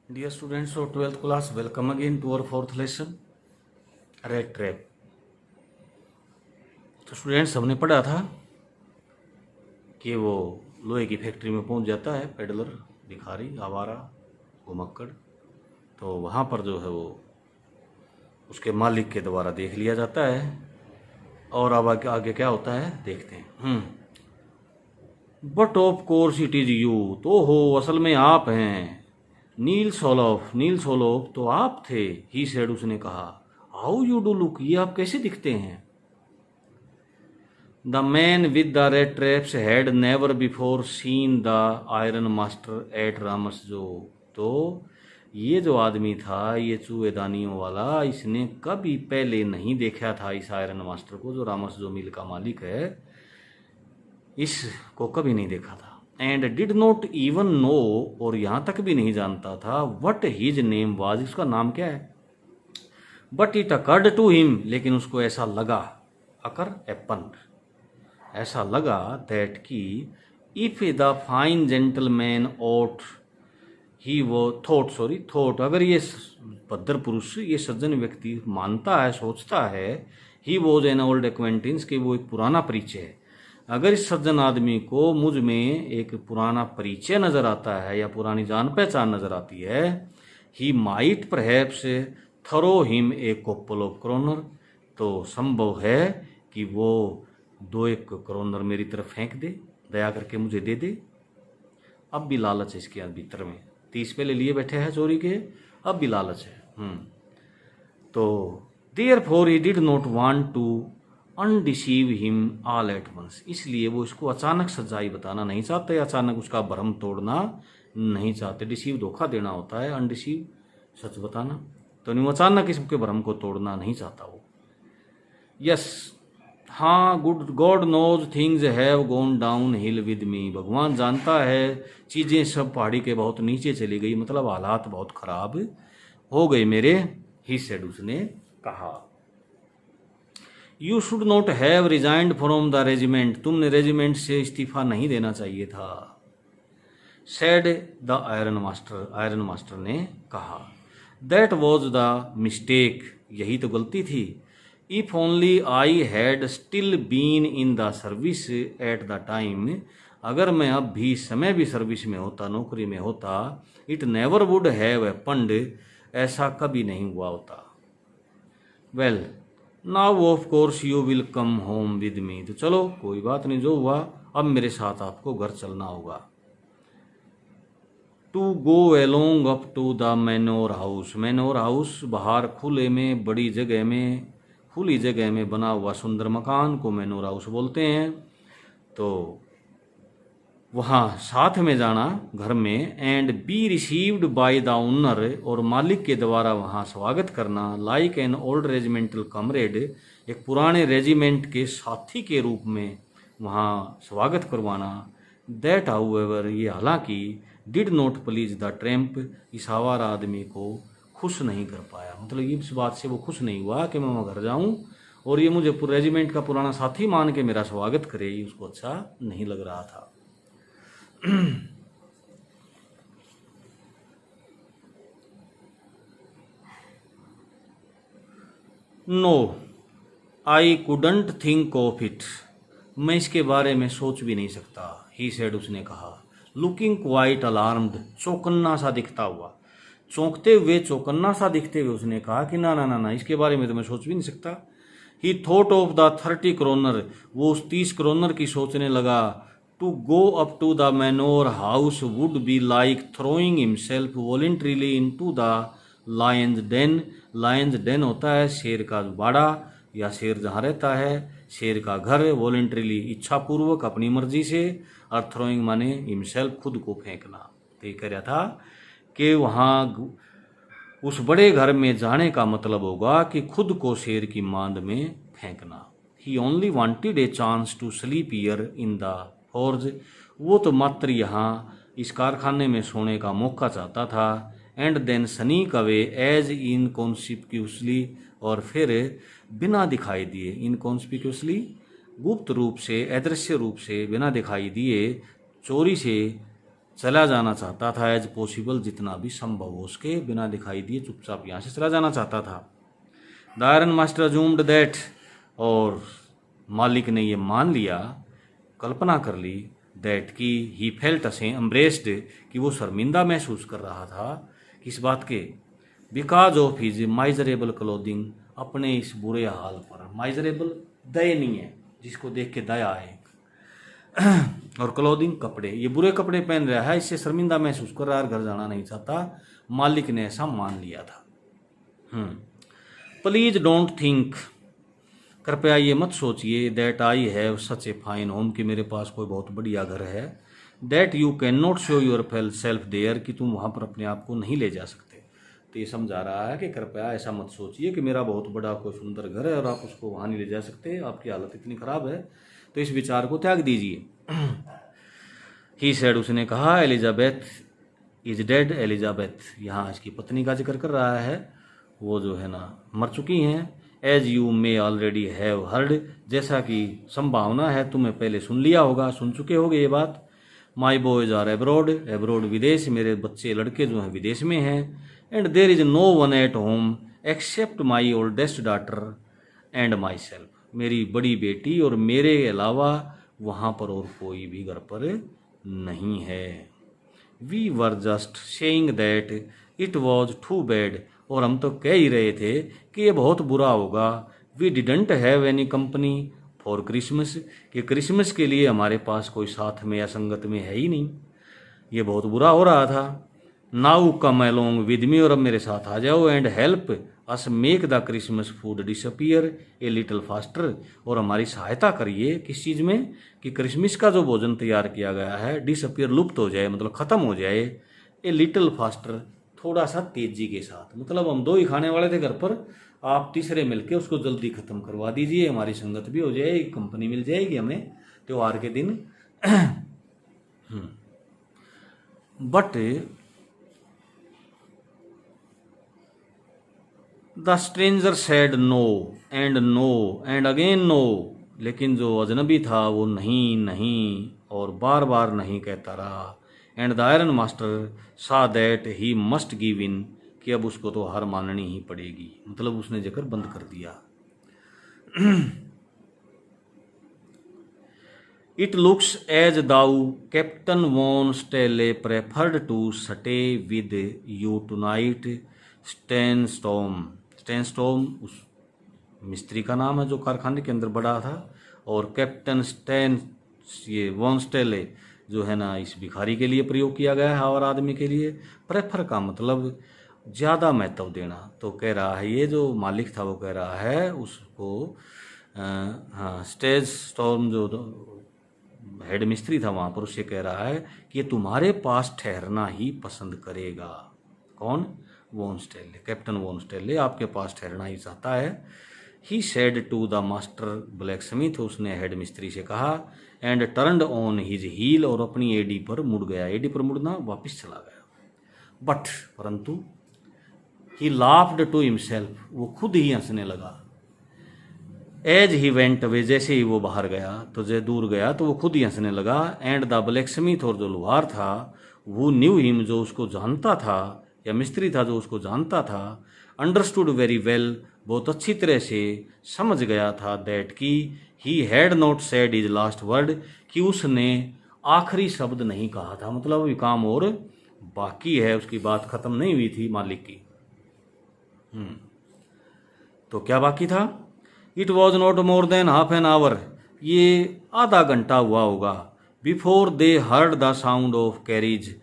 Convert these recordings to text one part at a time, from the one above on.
Dear students of 12th class, welcome again to our fourth lesson, Rat Trap. तो students हमने पढ़ा था कि वो लोहे की फैक्ट्री में पहुंच जाता है पेडलर, भिखारी, आवारा, घुमक्कड़। तो वहाँ पर जो है वो उसके मालिक के द्वारा देख लिया जाता है। और अब आगे क्या होता है देखते हैं। But of course it is you, तो हो असल में आप हैं। नील सोलोफ तो आप थे। ही सेड, उसने कहा। हाउ यू डू लुक, ये आप कैसे दिखते हैं। The man with the rat traps had never before seen the iron master at Ramsjo. तो ये जो आदमी था, ये चूहेदानियों वाला, इसने कभी पहले नहीं देखा था इस आयरन मास्टर को, जो रामसजो मिल का मालिक है, इसको कभी नहीं देखा था। And did not even know, और यहाँ तक भी नहीं जानता था, वट हिज नेम वाज, इसका नाम क्या है। But it occurred to him, लेकिन उसको ऐसा लगा, अकर एपन, ऐसा लगा दैट कि इफ द फाइन जेंटलमैन ओट ही वो थोट, अगर ये भद्र पुरुष, ये सज्जन व्यक्ति मानता है, सोचता है, he was an old acquaintance, कि वो एक पुराना परिचय है। अगर इस सज्जन आदमी को मुझ में एक पुराना परिचय नजर आता है या पुरानी जान पहचान नजर आती है, he might perhaps thorough him a कोपल ऑफ क्रोनर, तो संभव है कि वो 2-1 क्रोनर मेरी तरफ फेंक दे, दया करके मुझे दे दे। अब भी लालच है इसके भीतर में, 30 पहले लिए बैठे हैं चोरी के, अब भी लालच है। तो therefore he did not want to undeceive him all at once, इसलिए वो इसको अचानक सच्चाई बताना नहीं चाहते, अचानक उसका भ्रम तोड़ना नहीं चाहते। डिसीव धोखा देना होता है, अनडिसीव सच बताना। तो नहीं, वो अचानक इसके भ्रम को तोड़ना नहीं चाहता वो। यस, हाँ, God knows things have gone downhill with me, भगवान जानता है चीज़ें सब पहाड़ी के बहुत नीचे चली गई, मतलब हालात बहुत खराब हो गए मेरे। ही सेड, उसने कहा। You should not have resigned from the regiment, तुमने रेजिमेंट से इस्तीफा नहीं देना चाहिए था। सेड द आयरन मास्टर ने कहा। दैट वॉज द मिस्टेक, यही तो गलती थी। If only I had still been in the service at the time, अगर मैं अब भी समय भी सर्विस में होता, नौकरी में होता, it never would have happened, ऐसा कभी नहीं हुआ होता। Well now of course you will come home with me, तो चलो कोई बात नहीं, जो हुआ, अब मेरे साथ आपको घर चलना होगा। To go along up to the manor house, manor house बाहर खुले में, बड़ी जगह में, खुली जगह में बना हुआ सुंदर मकान को मैनोर हाउस बोलते हैं। तो वहाँ साथ में जाना घर में, and be received by the owner, और मालिक के द्वारा वहाँ स्वागत करना, like an old regimental comrade, एक पुराने रेजिमेंट के साथी के रूप में वहाँ स्वागत करवाना। दैट हाउएवर, ये हालांकि, did not please the tramp, इस आवारा आदमी को खुश नहीं कर पाया, मतलब इस बात से वो खुश नहीं हुआ कि मैं वहाँ घर जाऊँ और ये मुझे रेजिमेंट का पुराना साथी मान के मेरा स्वागत करे, ये उसको अच्छा नहीं लग रहा था। No I couldn't think of it, मैं इसके बारे में सोच भी नहीं सकता। ही सेड, उसने कहा। लुकिंग क्वाइट अलार्म्ड, चौकन्ना सा दिखता हुआ, चौंकते हुए, चौकन्ना सा दिखते हुए उसने कहा कि ना ना ना ना, इसके बारे में तो मैं सोच भी नहीं सकता। He thought of the 30 kronor, वो उस 30 क्रोनर की सोचने लगा। To go up to the manor house would be like throwing himself voluntarily into the lion's den, lion's den होता है शेर का बाड़ा, या शेर जहाँ रहता है, शेर का घर, वॉलेंट्रीली इच्छापूर्वक, अपनी मर्जी से, और थ्रोइंग माने हिमसेल्फ, खुद को फेंकना। तो ये कह रहा था कि वहाँ उस बड़े घर में जाने का मतलब होगा कि खुद को शेर की मांद में फेंकना। He only wanted a chance to sleep here in the forge, वो तो मात्र यहाँ इस कारखाने में सोने का मौका चाहता था। And then sneak away as inconspicuously, और फिर बिना दिखाई दिए, इनकॉन्स्पिक्यूसली गुप्त रूप से, अदृश्य रूप से, बिना दिखाई दिए, चोरी से चला जाना चाहता था एज पॉसिबल, जितना भी संभव हो उसके बिना दिखाई दिए चुपचाप यहाँ से चला जाना चाहता था। The iron master assumed that, और मालिक ने ये मान लिया, कल्पना कर ली, दैट कि ही फेल्ट एम्ब्रेस्ड, कि वो शर्मिंदा महसूस कर रहा था किस बात के, because of his miserable clothing, अपने इस बुरे हाल पर। माइजरेबल दयनीय, जिसको देख के दया आए, और क्लोथिंग कपड़े, ये बुरे कपड़े पहन रहा है, इससे शर्मिंदा महसूस कर रहा है, घर जाना नहीं चाहता। मालिक ने ऐसा मान लिया था। प्लीज डोंट थिंक, कृपया ये मत सोचिए, that I have such a fine home, कि मेरे पास कोई बहुत बढ़िया घर है, that you can not show yourself there, कि तुम वहाँ पर अपने आप को नहीं ले जा सकते। तो ये समझा रहा है कि कृपया ऐसा मत सोचिए कि मेरा बहुत बड़ा कोई सुंदर घर है और आप उसको वहाँ नहीं ले जा सकते, आपकी हालत इतनी खराब है, तो इस विचार को त्याग दीजिए। ही सेड, उसने कहा, एलिजाबेथ इज डेड, एलिजाबेथ, यहाँ इसकी पत्नी का जिक्र कर रहा है, वो जो है ना मर चुकी हैं। As you may already have heard, जैसा कि संभावना है तुम्हें पहले सुन लिया होगा, सुन चुके होगे ये बात। My boys are abroad, abroad विदेश, मेरे बच्चे लड़के जो हैं विदेश में हैं। And there is no one at home except my oldest daughter and myself, मेरी बड़ी बेटी और मेरे अलावा वहाँ पर और कोई भी घर पर नहीं है। We were just saying that it was too bad, और हम तो कह ही रहे थे कि ये बहुत बुरा होगा। We didn't have any company for Christmas, कि क्रिसमस के लिए हमारे पास कोई साथ में या संगत में है ही नहीं, ये बहुत बुरा हो रहा था। Now come along with me, और अब मेरे साथ आ जाओ, and help us make the Christmas food disappear a little faster, और हमारी सहायता करिए किस चीज़ में, कि क्रिसमस का जो भोजन तैयार किया गया है डिसअपियर, लुप्त हो जाए, मतलब ख़त्म हो जाए, ए लिटिल फास्टर, थोड़ा सा तेजी के साथ, मतलब हम 2 ही खाने वाले थे घर पर, आप तीसरे मिलके उसको जल्दी ख़त्म करवा दीजिए, हमारी संगत भी हो जाएगी, कंपनी मिल जाएगी हमें त्योहार के दिन। But the stranger said no and again no, लेकिन जो अजनबी था वो नहीं नहीं और बार बार नहीं कहता रहा। एंड द आयरन मास्टर सा that he must give in, कि अब उसको तो हार माननी ही पड़ेगी, मतलब उसने जकर बंद कर दिया। It looks as though captain von Stelle preferred to stay with you tonight, स्टेनस्टॉम उस मिस्त्री का नाम है जो कारखाने के अंदर बड़ा था, और कैप्टन स्टेन, ये वॉन स्टेले जो है ना इस भिखारी के लिए प्रयोग किया गया है, और आदमी के लिए। प्रेफर का मतलब ज़्यादा महत्व देना, तो कह रहा है ये जो मालिक था वो कह रहा है उसको, हाँ, स्टेज स्टॉर्म जो हेड मिस्त्री था वहाँ पर, उससे कह रहा है कि ये तुम्हारे पास ठहरना ही पसंद करेगा। कौन? Von Stelle, captain von Stelle आपके पास ठहरना ही चाहता है। He said to the master blacksmith, उसने हेड मिस्त्री से कहा, and turned on his heel, और अपनी एडी पर मुड़ गया, एडी पर मुड़ना वापस चला गया। बट परंतु ही लाफ्ड टू हिमसेल्फ, वो खुद ही हंसने लगा। एज ही वेंट अवे, जैसे ही वो बाहर गया तो जो दूर गया तो वो खुद ही हंसने लगा। एंड द ब्लैक स्मिथ, और जो लुहार था वो न्यू हिम, जो उसको जानता था, या मिस्त्री था जो उसको जानता था, अंडरस्टूड वेरी वेल, बहुत अच्छी तरह से समझ गया था, दैट की he had not said his last word, कि उसने आखिरी शब्द नहीं कहा था, मतलब अभी काम और बाकी है, उसकी बात खत्म नहीं हुई थी मालिक की। तो क्या बाकी था? It was not more than half an hour, ये आधा घंटा हुआ होगा, before they heard the sound of carriage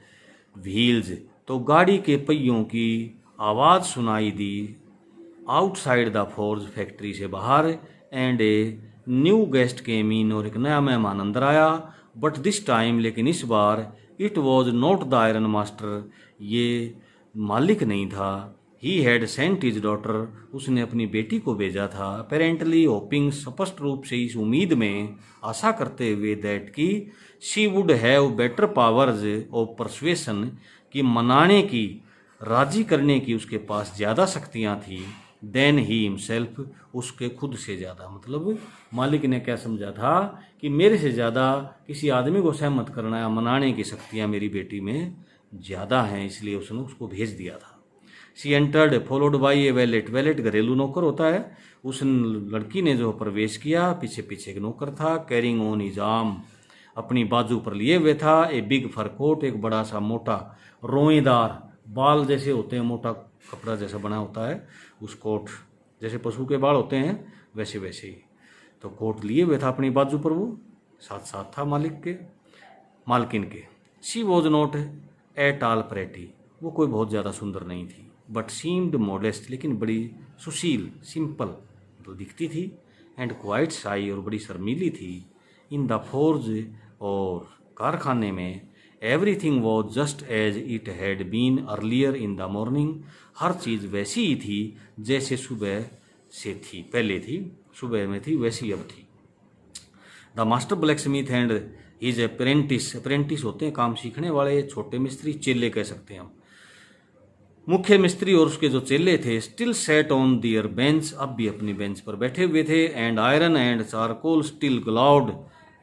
wheels, तो गाड़ी के पहियों की आवाज़ सुनाई दी, आउटसाइड द फोर्ज, फैक्ट्री से बाहर। एंड ए न्यू गेस्ट केम इन, और एक नया मेहमान अंदर आया। बट दिस टाइम, लेकिन इस बार, it was not the iron master, ये मालिक नहीं था। He had sent his daughter, उसने अपनी बेटी को भेजा था। अपेरेंटली होपिंग, स्पष्ट रूप से इस उम्मीद में, आशा करते हुए, दैट की she would have better powers of persuasion, कि मनाने की, राजी करने की उसके पास ज़्यादा शक्तियाँ थी, देन ही हिमसेल्फ, उसके खुद से ज़्यादा। मतलब मालिक ने क्या समझा था कि मेरे से ज़्यादा किसी आदमी को सहमत करना या मनाने की शक्तियाँ मेरी बेटी में ज़्यादा हैं, इसलिए उसने उसको भेज दिया था। She entered followed by A wallet, wallet घरेलू नौकर होता है। उस लड़की ने जो प्रवेश किया, पीछे पीछे एक नौकर था। कैरिंग ऑन हिज आर्म, अपनी बाजू पर लिए हुए था ए बिग फर कोट, एक बड़ा सा मोटा रोएदार बाल जैसे होते हैं, मोटा कपड़ा जैसा बना होता है उस कोट, जैसे पशु के बाल होते हैं वैसे वैसे ही। तो कोट लिए हुए था अपनी बाजू पर, वो साथ साथ था मालकिन के। She was not at all pretty, वो कोई बहुत ज़्यादा सुंदर नहीं थी। बट सीम्ड मॉडेस्ट, लेकिन बड़ी सुशील, सिंपल तो दिखती थी। एंड क्वाइट शाई, और बड़ी शर्मीली थी। इन द फोर्ज, और कारखाने में, everything was just as it had been earlier in the morning, हर चीज़ वैसी ही थी जैसे सुबह से थी, पहले थी, सुबह में थी वैसी अब थी। The master black Smith and his apprentice, apprentice होते हैं काम सीखने वाले, छोटे मिस्त्री, चेले कह सकते हैं हम। मुख्य मिस्त्री और उसके जो चेले थे, still sat on their bench, अब भी अपनी बेंच पर बैठे हुए थे। And iron and charcoal still glowed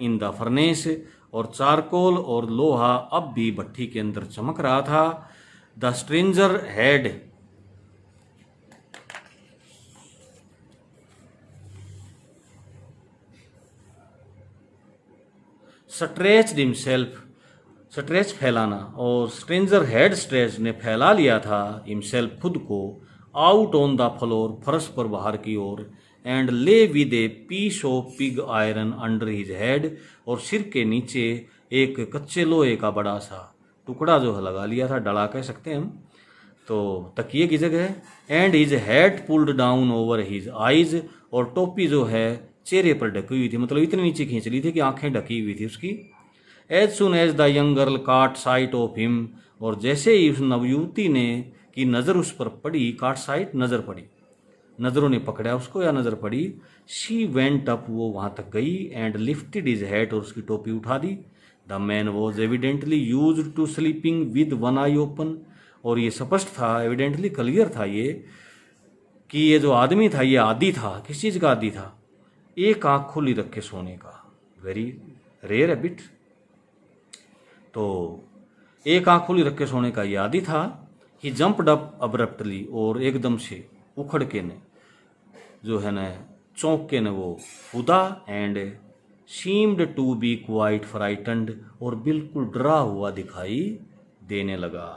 in the furnace, और चारकोल और लोहा अब भी भट्टी के अंदर चमक रहा था। The stranger had stretched himself, stretch फैलाना, और स्ट्रेंजर हैड स्ट्रेच ने फैला लिया था हिमसेल्फ खुद को, आउट ऑन द फ्लोर, फर्श पर बाहर की ओर। And lay with a piece of pig iron under his head, और सिर के नीचे एक कच्चे लोहे का बड़ा सा टुकड़ा जो है लगा लिया था, डला कह सकते हैं हम, तो तकिए की जगह। And his head pulled down over his eyes, और टोपी जो है चेहरे पर ढकी हुई थी, मतलब इतनी नीचे खींच ली थी कि आंखें ढकी हुई थी उसकी। As soon as the young girl caught sight of him, और जैसे ही उस नवयुवती ने की नज़र उस पर पड़ी, काट साइट नज़र पड़ी, नज़रों ने पकड़ा उसको या नज़र पड़ी। शी वेंट अप, वो वहाँ तक गई। एंड लिफ्टेड हिज हैट, और उसकी टोपी उठा दी। The man was evidently used to sleeping with one eye open, और ये स्पष्ट था, एविडेंटली क्लियर था ये कि ये जो आदमी था ये आदी था, किस चीज़ का आदी था, एक आँख खुली रख के सोने का। वेरी रेयर हैबिट, तो एक आँख खुली रख के सोने का ये आदी था। ही जंप्ड अप अब्रप्टली, और एकदम से उखड़ के ने जो है ना चौंक के ने वो कूदा। And seemed to be quite frightened, और बिल्कुल डरा हुआ दिखाई देने लगा।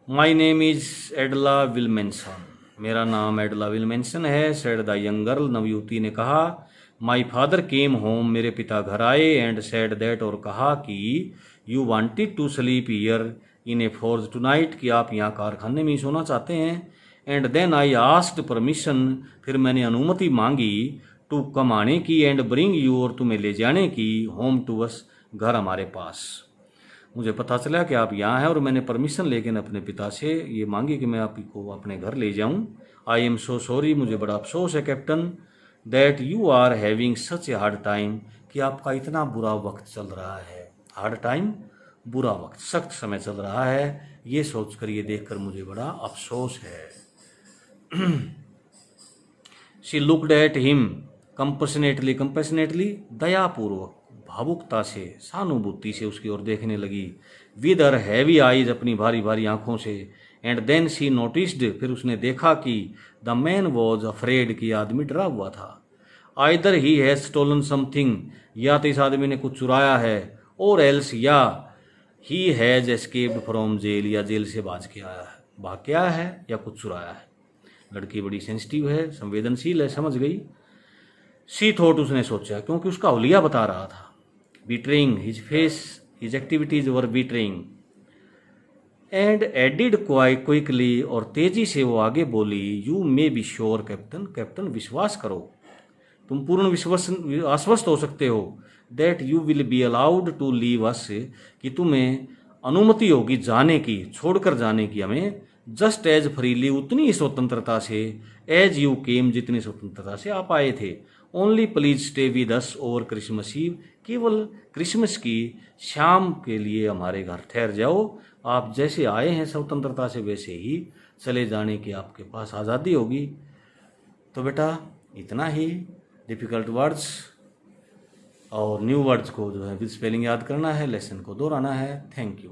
माई नेम इज एडला विलमेंसन, मेरा नाम एडला विलमेंसन है। सेड द यंग गर्ल, नवयुवती ने कहा। माई फादर केम होम, मेरे पिता घर आए। एंड सेड दैट, और कहा कि you wanted to sleep here in a forge tonight, कि आप यहाँ कारखाने में ही सोना चाहते हैं। And then I asked permission, फिर मैंने अनुमति मांगी, टू कम आने की, एंड ब्रिंग यू, और तुम्हें ले जाने की, होम टू अस, घर हमारे पास। मुझे पता चला कि आप यहाँ हैं, और मैंने परमिशन लेकिन अपने पिता से ये मांगी कि मैं आपको अपने घर ले जाऊँ। आई एम सो सॉरी, मुझे बड़ा अफसोस है captain, that you are having such a hard time, कि आपका इतना बुरा वक्त चल रहा है। हार्ड टाइम, बुरा वक्त, सख्त समय चल रहा है, ये सोचकर, ये देखकर मुझे बड़ा अफसोस है। She looked at him compassionately, compassionately दयापूर्वक, भावुकता से, सहानुभूति से उसकी ओर देखने लगी। विद हर हैवी आइज, अपनी भारी भारी आंखों से। एंड देन शी नोटिस्ड, फिर उसने देखा कि द मैन वॉज अफ्रेड, कि आदमी डरा हुआ था। Either he has stolen something, या तो इस आदमी ने कुछ चुराया है, और एल्स, या he has escaped from jail, या जेल से भाग के आया है या कुछ चुराया है। लड़की बड़ी सेंसिटिव है, संवेदनशील है, समझ गई। सी थॉट, उसने सोचा, क्योंकि उसका हुलिया बता रहा था। Betraying his face, his activities were betraying. And added quite quickly, और तेजी से वो आगे बोली, you may be sure captain, captain विश्वास करो, तुम पूर्ण आश्वस्त हो सकते हो, that you will be allowed to leave us, कि तुम्हें अनुमति होगी जाने की, छोड़कर जाने की हमें, जस्ट एज फ्रीली, उतनी स्वतंत्रता से, एज यू केम, जितनी स्वतंत्रता से आप आए थे। Only please stay with us over Christmas eve, केवल क्रिसमस की शाम के लिए हमारे घर ठहर जाओ। आप जैसे आए हैं स्वतंत्रता से, वैसे ही चले जाने की आपके पास आज़ादी होगी। तो बेटा इतना ही डिफ़िकल्ट वर्ड्स और न्यू वर्ड्स को जो है विद स्पेलिंग याद करना है, लेसन को दोहराना है। Thank you.